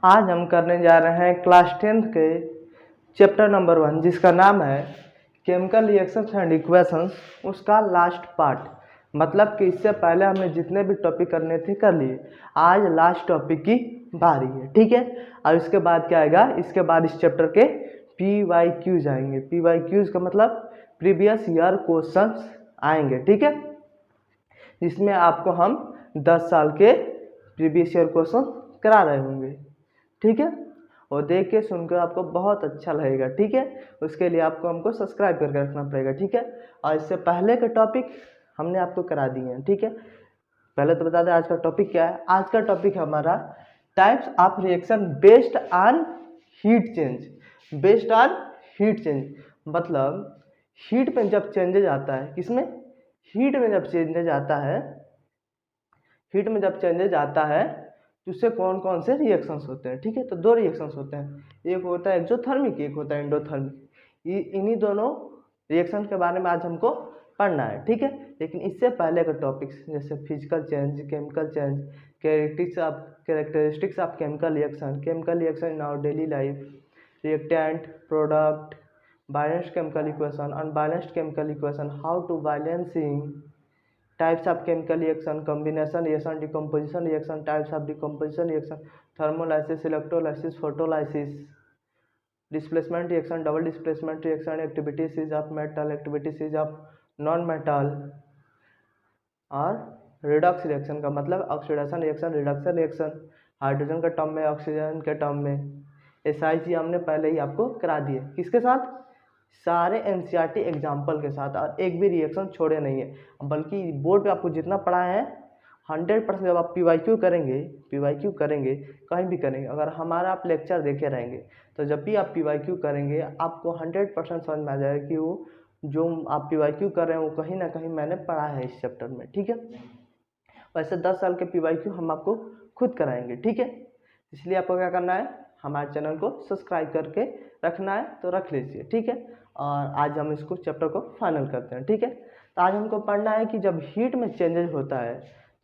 आज हम करने जा रहे हैं क्लास 10th के चैप्टर नंबर 1 जिसका नाम है केमिकल रिएक्शंस एंड इक्वेशंस, उसका लास्ट पार्ट। मतलब कि इससे पहले हमने जितने भी टॉपिक करने थे कर लिए, आज लास्ट टॉपिक की बारी है, ठीक है। और इसके बाद क्या आएगा, इसके बाद इस चैप्टर के PYQs आएंगे। PYQs का मतलब प्रीवियस ईयर क्वेश्चंस आएंगे, ठीक है, जिसमें आपको हम 10 साल के प्रीवियस ईयर क्वेश्चन करा रहे होंगे, ठीक है। और देख के सुनकर आपको बहुत अच्छा लगेगा, ठीक है। उसके लिए आपको हमको सब्सक्राइब करके रखना पड़ेगा, ठीक है। और इससे पहले के टॉपिक हमने आपको करा दिए हैं, ठीक है। पहले तो बता दें आज का टॉपिक क्या है। आज का टॉपिक है हमारा types of reaction based on heat change. Based on heat change मतलब हीट में जब चेंजेज आता है, किसमें, हीट में जब चेंजेज आता है, हीट में जब चेंजेज आता है तो उससे कौन कौन से रिएक्शंस होते हैं, ठीक है। तो दो रिएक्शंस होते हैं, एक होता है एक्सोथर्मिक, एक होता है एंडोथर्मिक। इन्हीं दोनों रिएक्शन के बारे में आज हमको पढ़ना है, ठीक है। लेकिन इससे पहले के टॉपिक्स जैसे physical change, chemical change, characteristics of chemical reaction in our daily life, reactant, product, balanced chemical equation, unbalanced chemical equation, how to balancing, types of chemical reaction, combination reaction, decomposition reaction, types of decomposition reaction, thermolysis, electrolysis, photolysis, displacement reaction, double displacement reaction, activities of metal, activities of non metal, और Redux reaction का मतलब oxidation reaction, reduction reaction, hydrogen के term में, oxygen के term में। ये सारी चीज़ हमने पहले ही आपको करा दी है, किसके साथ, सारे एनसीईआरटी एग्जाम्पल के साथ, और एक भी रिएक्शन छोड़े नहीं है। बल्कि बोर्ड पे आपको जितना पढ़ा है 100% जब आप PYQ करेंगे कहीं भी करेंगे, अगर हमारा आप लेक्चर देखे रहेंगे तो जब भी आप PYQ करेंगे आपको 100% समझ में आ जाएगा कि वो जो आप PYQ कर रहे हैं वो कहीं ना कहीं मैंने पढ़ा है इस चैप्टर में, ठीक है। वैसे 10 साल के PYQ हम आपको खुद कराएंगे, ठीक है। इसलिए आपको क्या करना है, हमारे चैनल को सब्सक्राइब करके रखना है तो रख लीजिए, ठीक है। और आज हम इसको चैप्टर को फाइनल करते हैं, ठीक है। तो आज हमको पढ़ना है कि जब हीट में चेंजेज होता है,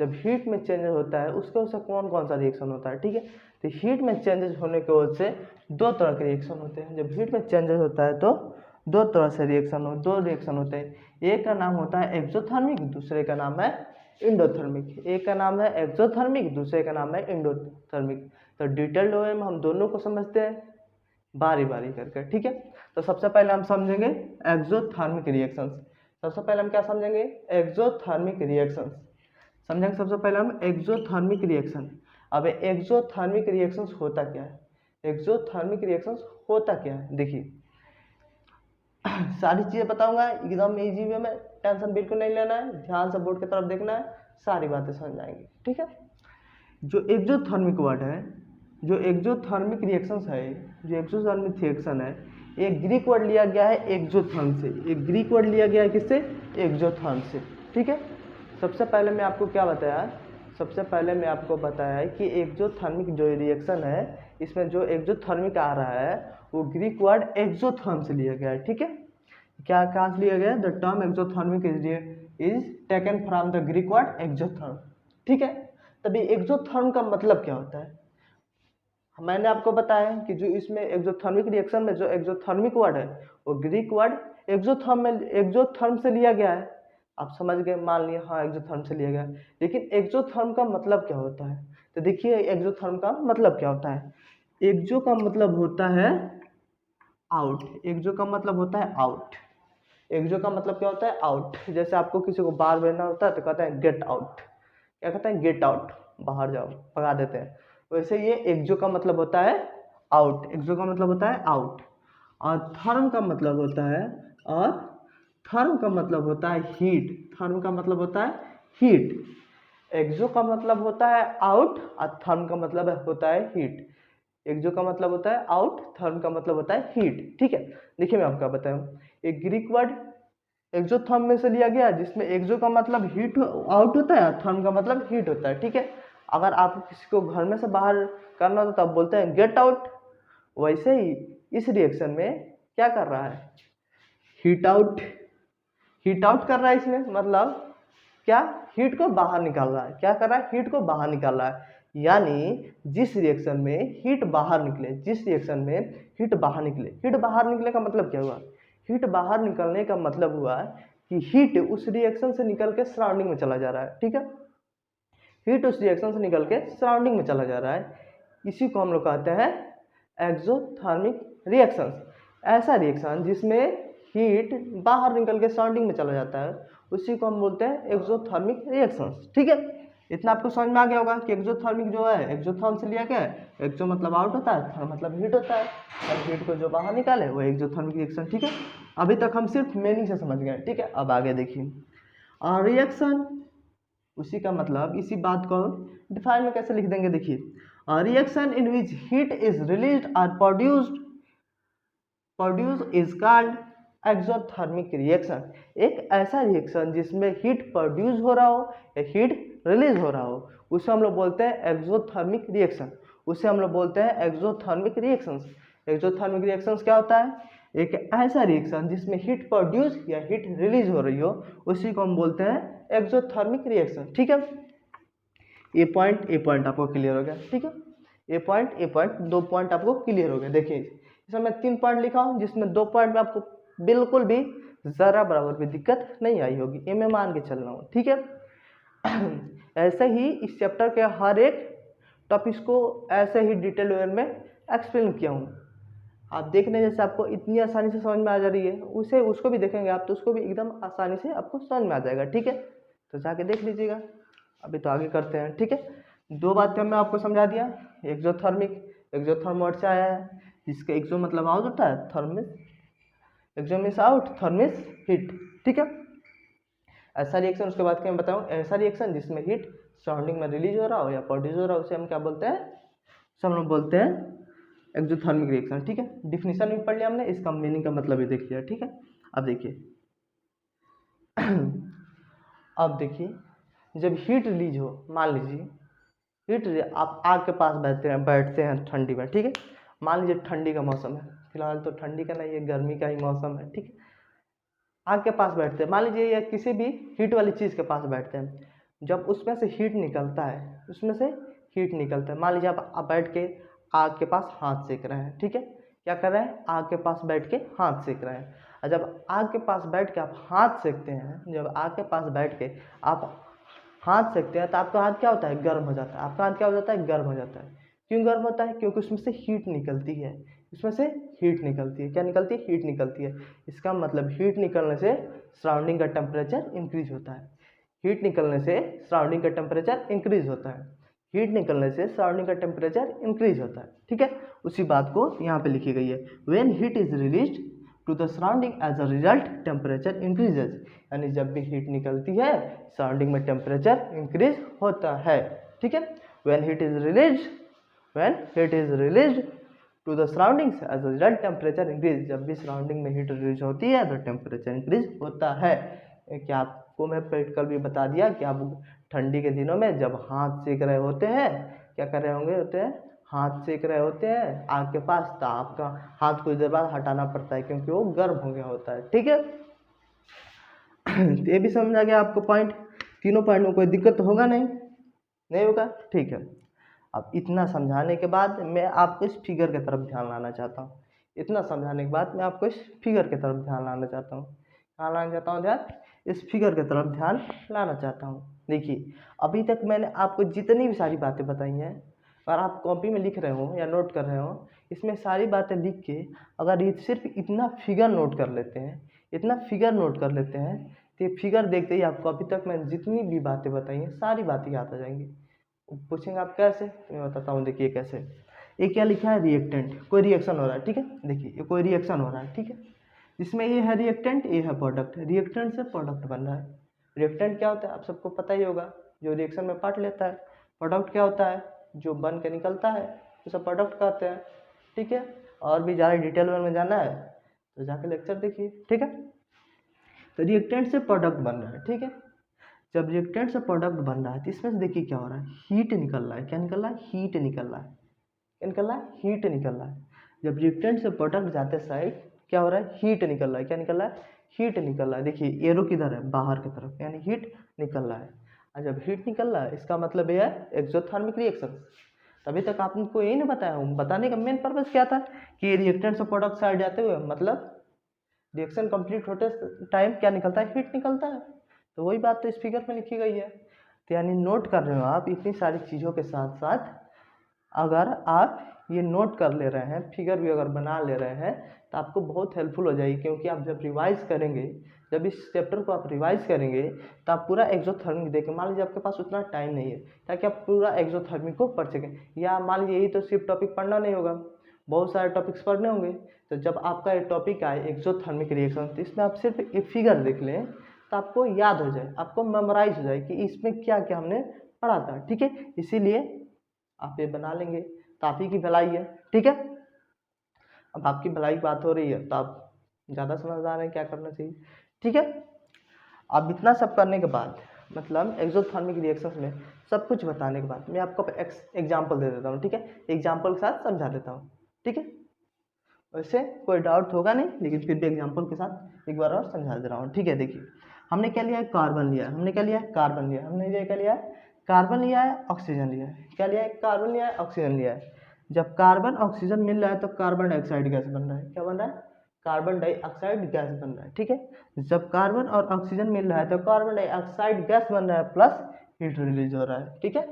जब हीट में चेंजेज होता है उसके वजह से कौन कौन सा रिएक्शन होता है, ठीक है। तो हीट में चेंजेज होने की वजह से दो तरह के रिएक्शन होते हैं। जब हीट में चेंजेज होता है तो दो तरह से दो रिएक्शन होते हैं। एक का नाम होता है एक्सोथर्मिक, दूसरे का नाम है इंडोथर्मिक। एक का नाम है एक्सोथर्मिक, दूसरे का नाम है इंडोथर्मिक। तो डिटेल्ड वे में हम दोनों को समझते हैं बारी बारी करके, ठीक है। तो सबसे पहले हम समझेंगे एक्सोथर्मिक रिएक्शंस। सबसे पहले हम क्या समझेंगे, एक्सोथर्मिक रिएक्शंस समझेंगे। सबसे पहले हम एक्सोथर्मिक रिएक्शन। अब एक्सोथर्मिक रिएक्शंस होता क्या है, एक्सोथर्मिक रिएक्शंस होता क्या है, देखिए सारी चीज़ें बताऊंगा एकदम इजी वे में, टेंशन बिल्कुल नहीं लेना है, ध्यान से बोर्ड की तरफ देखना है, सारी बातें समझ आएंगी, ठीक है। जो एक्सोथर्मिक वर्ड है, जो एक्सोथर्मिक रिएक्शंस है, जो एक्सोथर्मिक रिएक्शन है, एक ग्रीक वर्ड लिया गया है एक्सोथर्म से। एक ग्रीक वर्ड लिया गया है किससे, एक्सोथर्म से, ठीक है। सबसे पहले मैं आपको क्या बताया, सबसे पहले मैं आपको बताया है कि एक्सोथर्मिक जो रिएक्शन है इसमें जो एक्सोथर्मिक आ रहा है वो ग्रीक वर्ड एक्सोथर्म से लिया गया है, ठीक है। क्या कहाँ से लिया गया है, the term exothermic is taken from the Greek word exotherm, ठीक है। तभी एक्सोथर्म का मतलब क्या होता है, मैंने आपको बताया कि जो इसमें एक्सोथर्मिक रिएक्शन में जो एक्सोथर्मिक वर्ड है वो ग्रीक वर्ड एक्सोथर्म से लिया गया है। आप समझ गए, मान लिया हाँ एक्सोथर्म से लिया गया है। लेकिन एक्सोथर्म का मतलब क्या होता है, तो देखिए एक्सोथर्म का मतलब क्या होता है। एक्सो का मतलब होता है आउट, एक्सो का मतलब होता है आउट। एक्सो का मतलब क्या होता है, आउट। जैसे आपको किसी को बाहर भेजना होता है तो कहते हैं गेट आउट, क्या कहते हैं, गेट आउट, बाहर जाओ, भगा देते हैं। वैसे ये एक्सो का मतलब होता है आउट, एक्सो का मतलब होता है आउट। और थर्म का मतलब होता है, और थर्म का मतलब होता है हीट, थर्म का मतलब होता है हीट। एक्सो का मतलब होता है आउट और थर्म का मतलब होता है हीट। एक्सो का मतलब होता है आउट, थर्म का मतलब होता है हीट, ठीक है। देखिए मैं आपको बताऊं, एक ग्रीक वर्ड एक्सोथर्म में से लिया गया जिसमें एक्सो का मतलब हीट आउट होता है, थर्म का मतलब हीट होता है, ठीक है। अगर आपको किसी को घर में से बाहर करना होता तो आप बोलते हैं गेट आउट। वैसे ही इस रिएक्शन में क्या कर रहा है, हीट आउट, हीट आउट कर रहा है इसमें, मतलब क्या, हीट को बाहर निकाल रहा है। क्या कर रहा है, हीट को बाहर निकाल रहा है। यानी जिस रिएक्शन में हीट बाहर निकले, जिस रिएक्शन में हीट बाहर निकले, हीट बाहर निकले का मतलब क्या हुआ? हीट बाहर निकलने का मतलब हुआ कि हीट उस रिएक्शन से निकल के सराउंडिंग में चला जा रहा है, ठीक है, हीट उस रिएक्शन से निकल के सराउंडिंग में चला जा रहा है। इसी को हम लोग कहते हैं एक्सोथर्मिक रिएक्शन। ऐसा रिएक्शन जिसमें हीट बाहर निकल के सराउंडिंग में चला जाता है, उसी को हम बोलते हैं एक्सोथर्मिक रिएक्शन, ठीक है। इतना आपको समझ में आ गया होगा कि एक्सोथर्मिक जो है, एक्सोथर्म से लिया गया है, एक्सो मतलब आउट होता है, थर्म मतलब हीट होता है, और हीट को जो बाहर निकाले वो एक्सोथर्मिक रिएक्शन, ठीक है। अभी तक हम सिर्फ मीनिंग से समझ गए, ठीक है। अब आगे देखिए, और रिएक्शन उसी का मतलब, इसी बात को डिफाइन में कैसे लिख देंगे, देखिए, reaction in which heat is released or produced is called exothermic reaction. एक ऐसा रिएक्शन जिसमें हीट प्रोड्यूस हो रहा हो या हीट रिलीज हो रहा हो, उसे हम लोग बोलते हैं एक्सोथर्मिक रिएक्शन, उसे हम लोग बोलते हैं एक्सोथर्मिक रिएक्शंस। एक्सोथर्मिक रिएक्शंस क्या होता है? एक ऐसा रिएक्शन जिसमें हीट प्रोड्यूस या हीट रिलीज हो रही हो, उसी को हम बोलते हैं एक्सोथर्मिक रिएक्शन, ठीक है। ए पॉइंट आपको क्लियर हो गया, ठीक है। ए पॉइंट 2 पॉइंट आपको क्लियर हो गया। देखिए, इसमें मैं 3 पॉइंट लिखा हूँ, जिसमें 2 पॉइंट में आपको बिल्कुल भी जरा बराबर भी दिक्कत नहीं आई होगी, ये मैं मान के चल रहा हूँ, ठीक है। ऐसे ही इस चैप्टर के हर एक टॉपिक्स को ऐसे ही डिटेल वे में एक्सप्लेन किया हूँ। आप देखने जैसे आपको इतनी आसानी से समझ में आ जा रही है, उसे उसको भी देखेंगे आप तो उसको भी एकदम आसानी से आपको समझ में आ जाएगा, ठीक है। तो जाके देख लीजिएगा। अभी तो आगे करते हैं, ठीक है। 2 बातें मैं आपको समझा दिया। एक्सोथर्मिक, एक्सोथर्म वर्ड से आया है, जिसका एक्सो मतलब आउट होता है, थर्मिस, एक्सो मीन्स आउट, थर्मिस हीट, ठीक है। ऐसा रिएक्शन, उसके बाद क्या मैं बताऊँ, ऐसा रिएक्शन जिसमें हीट सराउंडिंग में रिलीज हो रहा हो या प्रोड्यूस हो रहा हो, उसे हम क्या बोलते हैं? उसे हम लोग बोलते हैं एक्सोथर्मिक रिएक्शन, ठीक है। डिफिनीशन भी पढ़ लिया हमने, इसका मीनिंग का मतलब भी देख लिया, ठीक है। अब देखिए अब देखिए, जब हीट रिलीज हो, मान लीजिए हीट, आप आग के पास बैठते हैं ठंडी में, ठीक है। मान लीजिए ठंडी का मौसम है, फिलहाल तो ठंडी का नहीं है, गर्मी का ही मौसम है, ठीक है। आग के पास बैठते हैं, मान लीजिए या किसी भी हीट वाली चीज़ के पास बैठते हैं, जब उसमें से हीट निकलता है, उसमें से हीट निकलता है, मान लीजिए आप बैठ के आग के पास हाथ सेक रहे हैं, ठीक है। क्या कर रहे हैं? आग के पास बैठ के हाथ सेक रहे हैं। और जब आग के पास बैठ के आप हाथ सेकते हैं, जब आग के पास बैठ के आप हाथ सेकते हैं, तो आपका हाथ क्या होता है? गर्म हो जाता है। आपका हाथ क्या हो जाता है? गर्म हो जाता है। क्यों गर्म होता है? क्योंकि उसमें से हीट निकलती है, उसमें से हीट निकलती है। क्या निकलती है? हीट निकलती है। इसका मतलब हीट निकलने से सराउंडिंग का टेम्परेचर इंक्रीज होता है। हीट निकलने से सराउंडिंग का टेम्परेचर इंक्रीज होता है। हीट निकलने से सराउंडिंग का टेम्परेचर इंक्रीज होता है, ठीक है। उसी बात को यहाँ पे लिखी गई है, when heat is released to the surrounding as a result temperature increases. यानी जब भी हीट निकलती है, सराउंडिंग में टेम्परेचर इंक्रीज होता है, ठीक है। When heat is released to the surroundings as a result temperature increase. जब भी सराउंडिंग में हीट रिलीज होती है तो टेम्परेचर इंक्रीज होता है। क्या आपको मैं प्रैक्टिकल भी बता दिया कि आप ठंडी के दिनों में जब हाथ सेक रहे होते हैं, क्या कर रहे होते हैं? हाथ सेक रहे होते हैं आग के पास, तो आपका हाथ कुछ देर बाद हटाना पड़ता है क्योंकि वो गर्म हो गया होता है, ठीक है। तो ये भी समझ आ गया आपको पॉइंट। तीनों पॉइंट में कोई दिक्कत होगा नहीं होगा, ठीक है। अब इतना समझाने के बाद मैं आपको इस फिगर की तरफ ध्यान लाना चाहता हूँ। इतना समझाने के बाद मैं आपको इस फिगर की तरफ ध्यान लाना चाहता हूँ। कहाँ लाना चाहता हूँ ध्यान? इस फिगर की तरफ ध्यान लाना चाहता हूँ। देखिए, अभी तक मैंने आपको जितनी भी सारी बातें बताई हैं, अगर आप कॉपी में लिख रहे हो या नोट कर रहे हो, इसमें सारी बातें लिख के अगर ये सिर्फ इतना फिगर नोट कर लेते हैं, इतना फिगर नोट कर लेते हैं, तो ये फिगर देखते ही आपको अभी तक मैंने जितनी भी बातें बताई हैं सारी बातें याद आ जाएंगी। पूछेंगे आप कैसे? मैं बताता हूँ, देखिए कैसे। ये क्या लिखा है? रिएक्टेंट, कोई रिएक्शन हो रहा है, ठीक है। देखिए, ये कोई रिएक्शन हो रहा है, ठीक है। जिसमें ये है रिएक्टेंट, ये है प्रोडक्ट। रिएक्टेंट से प्रोडक्ट बन रहा है। रिएक्टेंट क्या होता है? आप सबको पता ही होगा, जो रिएक्शन में पार्ट लेता है। प्रोडक्ट क्या होता है? जो बन के निकलता है, उसे प्रोडक्ट कहते हैं, ठीक है। और भी ज़्यादा डिटेल में जाना है तो जाके लेक्चर देखिए, ठीक है। तो रिएक्टेंट से प्रोडक्ट बन रहा है, ठीक है। जब रिएक्टेंट से प्रोडक्ट बन रहा है तो इसमें से देखिए क्या हो रहा है? हीट निकल रहा है। क्या निकल रहा है? हीट निकल रहा है। क्या निकल रहा है? हीट निकल रहा है। जब रिएक्टेंट से प्रोडक्ट जाते साइड क्या हो रहा है? हीट निकल रहा है। क्या निकल रहा है? हीट निकल रहा है। देखिए, एरो किधर है? बाहर की तरफ, यानी हीट निकल रहा है। और जब हीट निकल रहा है इसका मतलब ये है एक्सोथर्मिक रिएक्शन। तभी तक आपको यही नहीं बताया हूँ, बताने का मेन पर्पस क्या था कि रिएक्टेंट से प्रोडक्ट साइड जाते हुए मतलब रिएक्शन कंप्लीट होते टाइम क्या निकलता है, हीट निकलता है। तो वही बात तो इस फिगर में लिखी गई है। तो यानी नोट कर रहे हो आप इतनी सारी चीज़ों के साथ साथ, अगर आप ये नोट कर ले रहे हैं, फिगर भी अगर बना ले रहे हैं, तो आपको बहुत हेल्पफुल हो जाएगी। क्योंकि आप जब रिवाइज करेंगे, जब इस चैप्टर को आप रिवाइज करेंगे, तो आप पूरा एक्सोथर्मिक देखें। मान लीजिए आपके पास उतना टाइम नहीं है ताकि आप पूरा एक्सोथर्मिक को पढ़ सकें, या मान लीजिए यही तो सिर्फ टॉपिक पढ़ना नहीं होगा, बहुत सारे टॉपिक्स पढ़ने होंगे। तो जब आपका ये टॉपिक आए एक्सोथर्मिक रिएक्शन, तो इसमें आप सिर्फ एक फिगर देख लें तो आपको याद हो जाए, आपको मेमोराइज हो जाए कि इसमें क्या क्या हमने पढ़ा था। ठीक है, इसीलिए आप ये बना लेंगे तो आप ही की भलाई है। ठीक है, अब आपकी भलाई की बात हो रही है तो आप ज़्यादा समझदार हैं क्या करना चाहिए। ठीक है, अब इतना सब करने के बाद मतलब एक्सोथर्मिक रिएक्शंस में सब कुछ बताने के बाद मैं आपको एग्जांपल दे देता हूँ। ठीक है, एग्जांपल के साथ समझा देता हूँ। ठीक है, वैसे कोई डाउट होगा नहीं, लेकिन फिर भी एग्जांपल के साथ एक बार और समझा दे रहा हूँ। ठीक है, देखिए हमने क्या लिया है, कार्बन लिया है, हमने क्या लिया है, कार्बन लिया है, हमने ये क्या लिया है, कार्बन लिया है, ऑक्सीजन लिया है, क्या लिया है, कार्बन लिया है, ऑक्सीजन लिया है। जब कार्बन ऑक्सीजन मिल रहा है तो कार्बन डाइऑक्साइड गैस बन रहा है। क्या बन रहा है, कार्बन डाइऑक्साइड गैस बन रहा है। ठीक है, जब कार्बन और ऑक्सीजन मिल रहा है तो कार्बन डाइऑक्साइड गैस बन रहा है प्लस हीट रिलीज हो रहा है। ठीक है,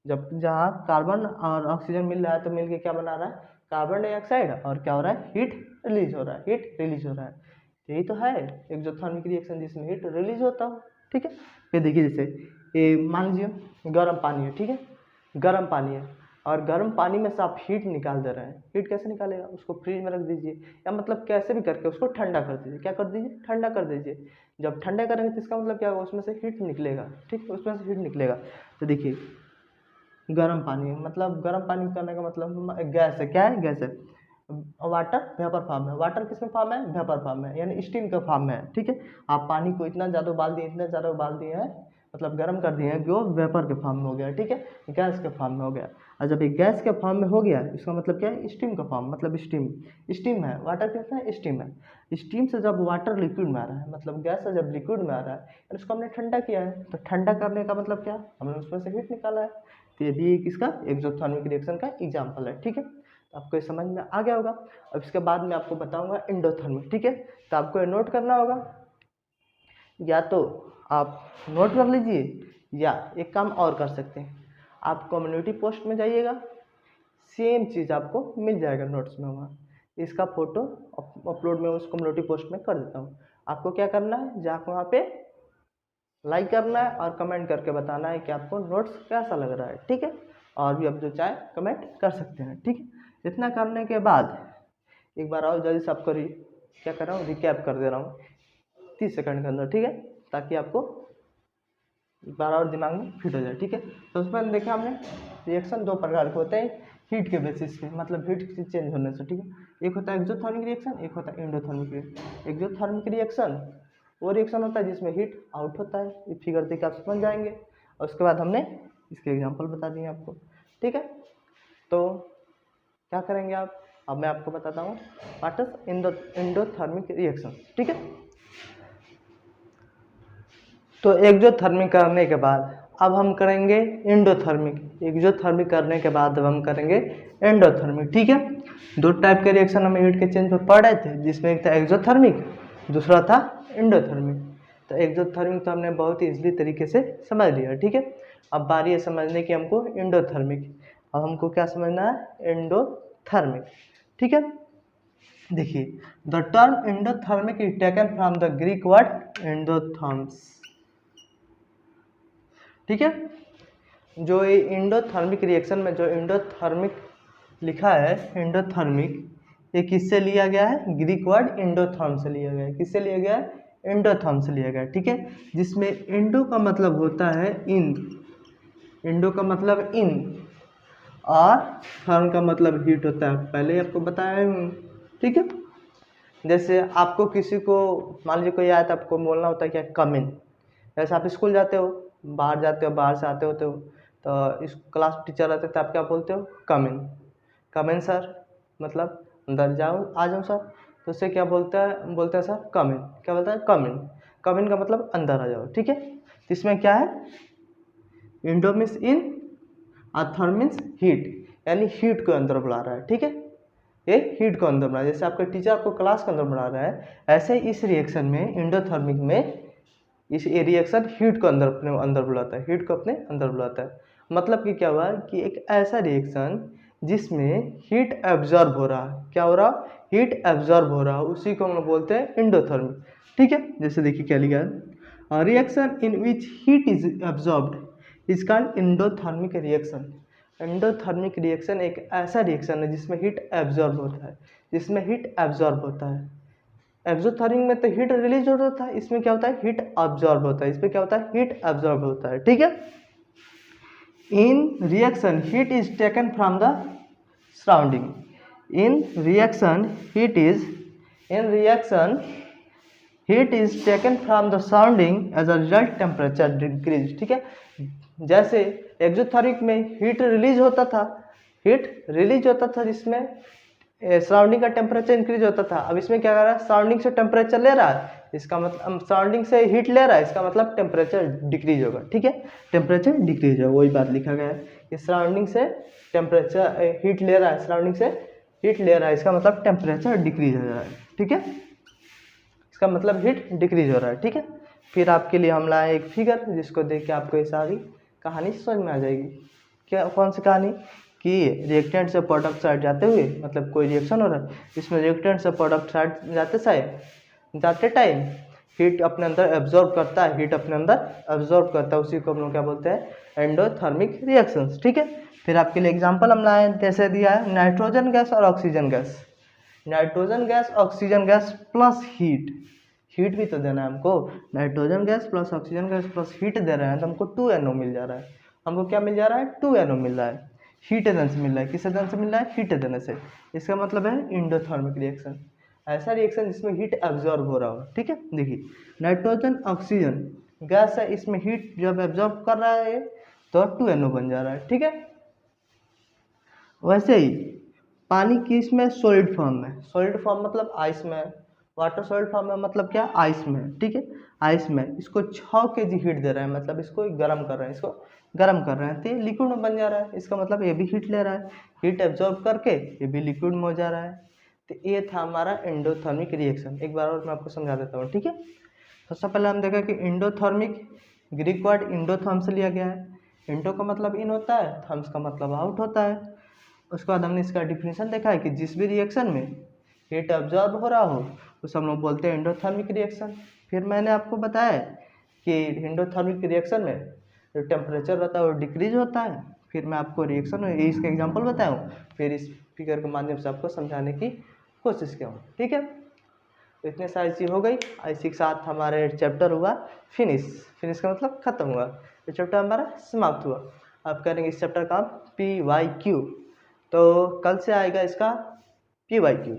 जब जहाँ कार्बन और ऑक्सीजन मिल रहा है तो मिलके क्या बना रहा है, कार्बन डाइऑक्साइड, और क्या हो रहा है, हीट रिलीज हो रहा है, हीट रिलीज हो रहा है। यही तो है एक्सोथर्मिक रिएक्शन जिसमें हीट रिलीज होता हो। ठीक है, फिर देखिए जैसे ये मान लीजिए गर्म पानी है। ठीक है, गर्म पानी है और गर्म पानी में से आप हीट निकाल दे रहे हैं। हीट कैसे निकालेगा, उसको फ्रिज में रख दीजिए, या मतलब कैसे भी करके उसको ठंडा कर दीजिए। क्या कर दीजिए, ठंडा कर दीजिए। जब ठंडा करेंगे तो इसका मतलब क्या होगा, उसमें से हीट निकलेगा। ठीक, उसमें से हीट निकलेगा। तो देखिए गर्म पानी है, मतलब गर्म पानी करने का मतलब गैस है, क्या है, गैस है। वाटर वेपर फॉर्म है, वाटर किस में फॉर्म है, वेपर फॉर्म में, यानी स्टीम का फॉर्म में है। ठीक है, आप पानी को इतना ज़्यादा उबाल दिए, इतना ज़्यादा उबाल दिए हैं, मतलब गर्म कर दिए हैं कि वो वेपर के फॉर्म में हो गया। ठीक है, गैस के फॉर्म में हो गया। और जब ये गैस के फॉर्म में हो गया इसका मतलब क्या है, स्टीम का फॉर्म, मतलब स्टीम, स्टीम है। वाटर कितना है, स्टीम है। स्टीम से जब वाटर लिक्विड में आ रहा है, मतलब गैस से जब लिक्विड में आ रहा है, उसको हमने ठंडा किया है। तो ठंडा करने का मतलब क्या, हमने उसमें से हीट निकाला है। तो ये भी एक इसका एक्सोथर्मिक रिएक्शन का एग्जाम्पल है। ठीक है, तो आपको ये समझ में आ गया होगा। अब इसके बाद मैं आपको बताऊंगा एंडोथर्मिक। ठीक है, तो आपको ये नोट करना होगा, या तो आप नोट कर लीजिए या एक काम और कर सकते हैं, आप कम्युनिटी पोस्ट में जाइएगा, सेम चीज़ आपको मिल जाएगा नोट्स में वहाँ। इसका फोटो अपलोड में उस कम्युनिटी पोस्ट में कर देता हूँ। आपको क्या करना है, जाकर वहाँ पे लाइक करना है और कमेंट करके बताना है कि आपको नोट्स कैसा लग रहा है। ठीक है, और भी आप जो चाहे कमेंट कर सकते हैं। ठीक है, इतना करने के बाद एक बार और जल्दी से आपको क्या कर रहा हूँ, रिकैप कर दे रहा हूँ 30 सेकंड के अंदर। ठीक है, ताकि आपको एक बार और दिमाग में फिट हो जाए। ठीक है, तो उसमें देखिए हमने रिएक्शन दो प्रकार के होते हैं हीट के बेसिस पे, मतलब हीट चेंज होने से। ठीक है, एक होता है एक्सोथर्मिक रिएक्शन, एक होता है एंडोथर्मिक रिएक्शन। एक्सोथर्मिक रिएक्शन वो रिएक्शन होता है जिसमें हीट आउट होता है, ये फिगर देख के आप समझ जाएंगे। और उसके बाद हमने इसके एग्जांपल बता दिए आपको। ठीक है, तो क्या करेंगे आप, अब मैं आपको बताता हूँ व्हाट इज एंडोथर्मिक रिएक्शन। ठीक है, तो एक्सोथर्मिक करने के बाद अब हम करेंगे एंडोथर्मिक। एक्सोथर्मिक करने के बाद अब हम करेंगे एंडोथर्मिक। ठीक है, दो टाइप के रिएक्शन हम हीट के चेंज पर पढ़ रहे थे, जिसमें एक था एक्सोथर्मिक, दूसरा था एंडोथर्मिक। तो एक्सोथर्मिक तो हमने बहुत ही इजीली तरीके से समझ लिया। ठीक है, अब बारी है समझने की हमको एंडोथर्मिक। अब हमको क्या समझना है, एंडोथर्मिक। ठीक है, देखिए the term endothermic is taken from the Greek word endotherms. ठीक है, जो ये एंडोथर्मिक रिएक्शन में जो एंडोथर्मिक लिखा है, एंडोथर्मिक, ये किससे लिया गया है, ग्रीक वर्ड एंडोथर्म से लिया गया है। किससे लिया गया है, एंडोथर्म से लिया गया है। ठीक है, जिसमें एंडो का मतलब होता है इन, एंडो का मतलब इन, और थर्म का मतलब हीट होता है, पहले आपको बताया हूँ। ठीक है, जैसे आपको किसी को मान लीजिए कोई आया तो आपको बोलना होता है क्या, कम इन। जैसे आप स्कूल जाते हो, बाहर जाते हो, बाहर से आते होते हो, तो इस क्लास टीचर रहते तो आप क्या बोलते हो, कम इन। कम इन सर, मतलब अंदर जाओ, आ जाओ सर। तो उससे क्या बोलता है, बोलता है सर कम इन। क्या बोलता है, कम इन। कम इन का मतलब अंदर आ जाओ। ठीक है, तो इसमें क्या है, endo means in, therm means heat, यानी हीट को अंदर बुला रहा है। ठीक है, ये हीट को अंदर बुला रहा है। जैसे आपका टीचर आपको क्लास के अंदर बुला रहा है, ऐसे इस रिएक्शन में, इंडोथर्मिक में, इस रिएक्शन हीट को अंदर अपने अंदर बुलाता है, हीट को अपने अंदर बुलाता है। मतलब कि क्या हुआ कि एक ऐसा रिएक्शन जिसमें हीट एब्जॉर्ब हो रहा है, क्या हो रहा, हीट एब्जॉर्ब हो रहा है, उसी को हम लोग बोलते हैं इंडोथर्मिक। ठीक है, जैसे देखिए क्या लिखा है, reaction in which heat is absorbed is called endothermic reaction. Endothermic reaction एक ऐसा रिएक्शन है जिसमें हीट एब्जॉर्ब होता है, जिसमें हीट एब्जॉर्ब होता है। एक्सोथर्मिक में तो हीट रिलीज होता है, इसमें क्या होता है, हीट अब्जॉर्ब होता है, इसमें क्या होता है, हीट अब्जॉर्ब होता है। ठीक है, in reaction heat is taken from the surrounding, in reaction heat is taken from the surrounding as a result temperature decrease. ठीक है, जैसे एक्सोथर्मिक में हीट रिलीज होता था जिसमें सराउंडिंग का टेम्परेचर इंक्रीज होता था। अब इसमें क्या कर रहा है, सराउंडिंग से टेम्परेचर ले रहा है, इसका मतलब सराउंडिंग से हीट ले रहा है, इसका मतलब टेम्परेचर डिक्रीज होगा। ठीक है, टेम्परेचर डिक्रीज होगा, वही बात लिखा गया है कि सराउंडिंग से टेम्परेचर हीट ले रहा है, सराउंडिंग से हीट ले रहा है, इसका मतलब टेम्परेचर डिक्रीज हो रहा है। ठीक है, इसका मतलब हीट डिक्रीज हो रहा है। ठीक है, फिर आपके लिए हम लाए एक फिगर जिसको देख के आपको ये सारी कहानी समझ में आ जाएगी। क्या, कौन सी कहानी, कि रिएक्टेंट से प्रोडक्ट साइड जाते हुए, मतलब कोई रिएक्शन हो रहा है इसमें रिएक्टेंट से प्रोडक्ट साइड जाते टाइम हीट अपने अंदर एब्जॉर्ब करता है, हीट अपने अंदर एब्जॉर्ब करता है, उसी को हम लोग क्या बोलते हैं, एंडोथर्मिक रिएक्शंस। ठीक है, फिर आपके लिए एग्जांपल हम लाए, जैसे दिया है नाइट्रोजन गैस और oxygen gas, nitrogen gas oxygen gas plus heat भी तो देना है हमको, nitrogen gas plus oxygen gas plus heat दे रहे हैं तो हमको 2NO मिल जा रहा है। हमको क्या मिल जा रहा है, 2NO मिल रहा है, हीट एजेंट से मिल रहा है। किस एजेंट से मिल रहा है, हीट एजेंट से। इसका मतलब है इंडोथर्मिक रिएक्शन, ऐसा रिएक्शन जिसमें हीट एब्जॉर्ब हो रहा हो। ठीक है, देखिए नाइट्रोजन ऑक्सीजन गैस है, इसमें हीट जब एब्जॉर्ब कर रहा है तो 2NO बन जा रहा है। ठीक है, वैसे ही पानी की इसमें सॉलिड फॉर्म में, सॉलिड फॉर्म मतलब आइस में, वाटर सॉलिड फॉर्म में मतलब क्या, आइस में। ठीक है, आइस में इसको 6 kg हीट दे रहा है, मतलब इसको गर्म कर रहे हैं, इसको गर्म कर रहे हैं तो ये लिक्विड में बन जा रहा है, इसका मतलब ये भी हीट ले रहा है, हीट एब्जॉर्ब करके ये भी लिक्विड में हो जा रहा है। तो ये था हमारा एंडोथर्मिक रिएक्शन। एक बार और मैं आपको समझा देता हूँ। ठीक है, सबसे पहले हम देखा कि इंडोथर्मिक ग्रीक वर्ड इंडोथर्म से लिया गया है। इंडो का मतलब इन होता है, थर्म्स का मतलब आउट होता है। उसके बाद हमने इसका डिफिनेशन देखा है कि जिस भी रिएक्शन में हीट एब्जॉर्ब हो रहा हो उसे हम लोग बोलते हैं एंडोथर्मिक रिएक्शन। फिर मैंने आपको बताया कि एंडोथर्मिक रिएक्शन में जो टेम्परेचर रहता है वो डिक्रीज होता है। फिर मैं आपको रिएक्शन में इसका एग्जांपल बताऊँ, फिर इस फिगर के माध्यम से आपको समझाने की कोशिश किया हूँ। ठीक है, तो इतने सारी चीज़ हो गई। इसी के साथ हमारे चैप्टर हुआ फिनिश का मतलब खत्म हुआ, तो चैप्टर हमारा समाप्त हुआ। अब करेंगे इस चैप्टर का PYQ, तो कल से आएगा इसका PYQ।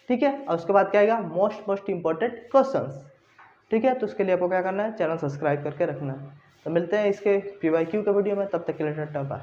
ठीक है, और उसके बाद क्या आएगा, मोस्ट इंपॉर्टेंट क्वेश्चंस। ठीक है, तो उसके लिए आपको क्या करना है, चैनल सब्सक्राइब करके रखना है। तो मिलते हैं इसके PYQ के वीडियो में, तब तक के लिए टाटा बाय।